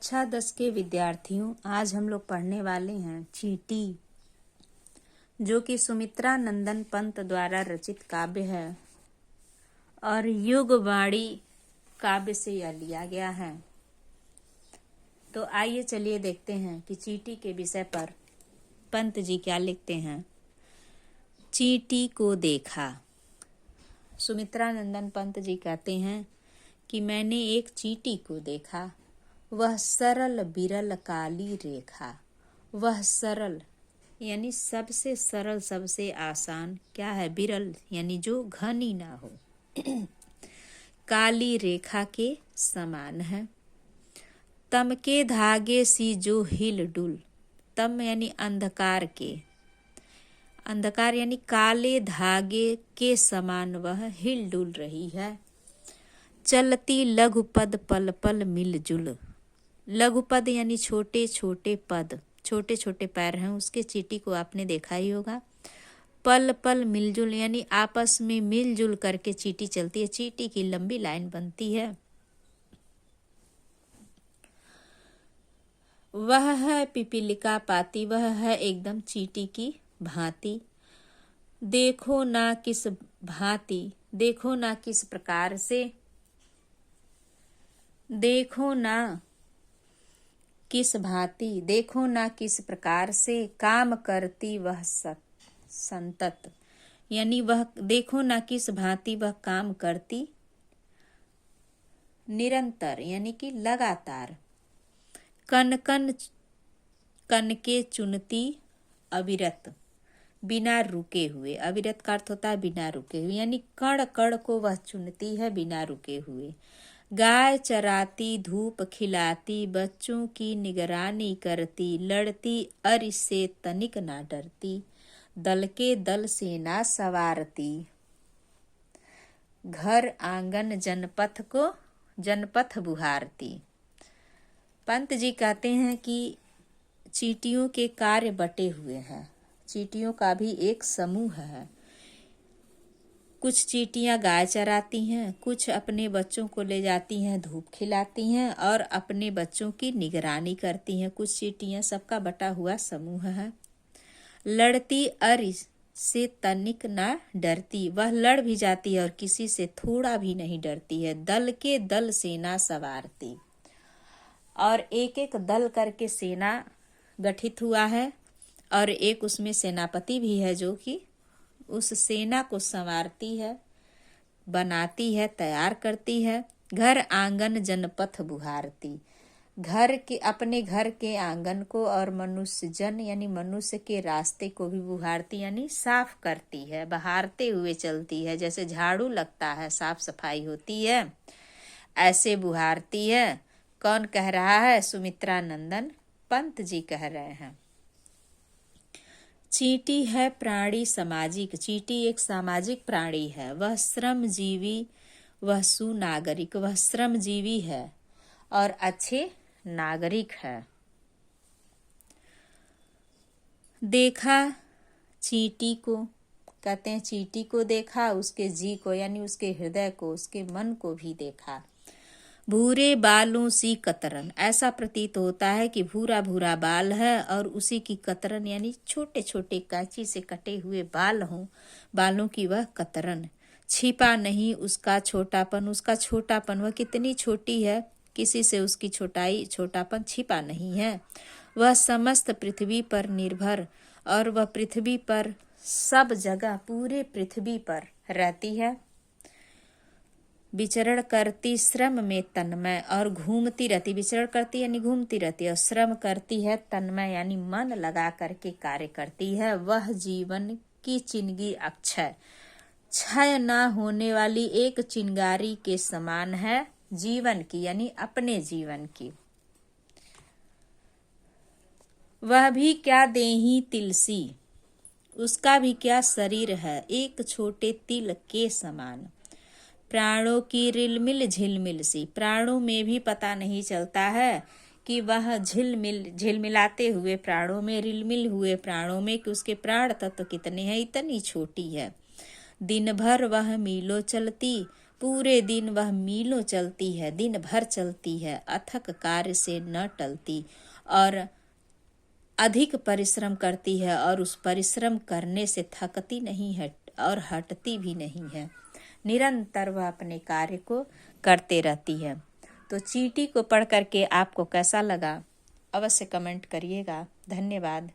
कक्षा 10 के विद्यार्थियों, आज हम लोग पढ़ने वाले हैं चींटी, जो कि सुमित्रा नंदन पंत द्वारा रचित काव्य है और युगवाणी काव्य से यह लिया गया है। तो आइए चलिए देखते हैं कि चींटी के विषय पर पंत जी क्या लिखते हैं। चींटी को देखा। सुमित्रा नंदन पंत जी कहते हैं कि मैंने एक चींटी को देखा, वह सरल बिरल काली रेखा। वह सरल यानी सबसे सरल, सबसे आसान क्या है? बिरल यानी जो घनी ना हो। काली रेखा के समान है। तम के धागे सी जो हिल डुल। तम यानी अंधकार के, अंधकार यानी काले धागे के समान वह हिल डुल रही है। चलती लघु पद पल पल मिलजुल। लघु पद यानी छोटे छोटे पद, छोटे छोटे पैर हैं उसके। चींटी को आपने देखा ही होगा। पल पल मिलजुल यानी आपस में मिलजुल करके चींटी चलती है। चींटी की लंबी लाइन बनती है। वह है पिपीलिका पाती, वह है एकदम चींटी की भांति। देखो ना किस भांति, देखो ना किस प्रकार से, देखो ना किस भांति, देखो ना किस प्रकार से काम करती वह संतत। यानी वह देखो ना किस भांति वह काम करती निरंतर, यानी कि लगातार। कन कन कन के चुनती अविरत, बिना रुके हुए। अविरत का अर्थ होता है बिना रुके हुए, यानी कण कण को वह चुनती है बिना रुके हुए। गाय चराती, धूप खिलाती, बच्चों की निगरानी करती, लड़ती अरि से तनिक ना डरती, दल के दल सेना सवारती, घर आंगन जनपथ बुहारती। पंत जी कहते हैं कि चींटियों के कार्य बटे हुए हैं। चींटियों का भी एक समूह है। कुछ चींटियां गाय चराती हैं, कुछ अपने बच्चों को ले जाती हैं, धूप खिलाती हैं और अपने बच्चों की निगरानी करती हैं। कुछ चींटियां, सबका बटा हुआ समूह है। लड़ती अरि से तनिक ना डरती, वह लड़ भी जाती है और किसी से थोड़ा भी नहीं डरती है। दल के दल सेना सवारती, और एक एक दल करके सेना गठित हुआ है और एक उसमें सेनापति भी है जो कि उस सेना को संवारती है, बनाती है, तैयार करती है। घर आंगन जनपथ बुहारती, घर के, अपने घर के आंगन को और मनुष्य जन यानी मनुष्य के रास्ते को भी बुहारती यानी साफ करती है, बहारते हुए चलती है। जैसे झाड़ू लगता है, साफ सफाई होती है, ऐसे बुहारती है। कौन कह रहा है? सुमित्रा नंदन पंत जी कह रहे हैं। चींटी है प्राणी सामाजिक। चींटी एक सामाजिक प्राणी है। वह श्रमजीवी, वह सुनागरिक। वह श्रमजीवी है और अच्छे नागरिक है। देखा चींटी को, कहते हैं चींटी को देखा, उसके जी को यानी उसके हृदय को, उसके मन को भी देखा। भूरे बालों सी कतरन, ऐसा प्रतीत होता है कि भूरा भूरा बाल है और उसी की कतरन यानी छोटे छोटे कैंची से कटे हुए बाल हों, बालों की वह कतरन। छिपा नहीं उसका छोटापन, उसका छोटापन, वह कितनी छोटी है, किसी से उसकी छोटापन छिपा नहीं है। वह समस्त पृथ्वी पर निर्भर, और वह पृथ्वी पर सब जगह, पूरे पृथ्वी पर रहती है। विचरण करती श्रम में तन्मय, और घूमती रहती। विचरण करती यानी घूमती रहती है और श्रम करती है तन्मय यानी मन लगा करके कार्य करती है। वह जीवन की चिंगी अक्षय, क्षय ना होने वाली एक चिंगारी के समान है। जीवन की यानी अपने जीवन की। वह भी क्या देही तिलसी, उसका भी क्या शरीर है, एक छोटे तिल के समान। प्राणों की रिलमिल झिलमिल सी, प्राणों में भी पता नहीं चलता है कि वह झिलमिलाते हुए प्राणों में, रिलमिल हुए प्राणों में, कि उसके प्राण तत्व कितने हैं, इतनी छोटी है। दिन भर वह मीलों चलती, पूरे दिन वह मीलों चलती है, दिन भर चलती है, अथक कार्य से न टलती और अधिक परिश्रम करती है और उस परिश्रम करने से थकती नहीं है और हटती भी नहीं है। निरंतर वह अपने कार्य को करते रहती है। तो चींटी को पढ़ करके आपको कैसा लगा अवश्य कमेंट करिएगा। धन्यवाद।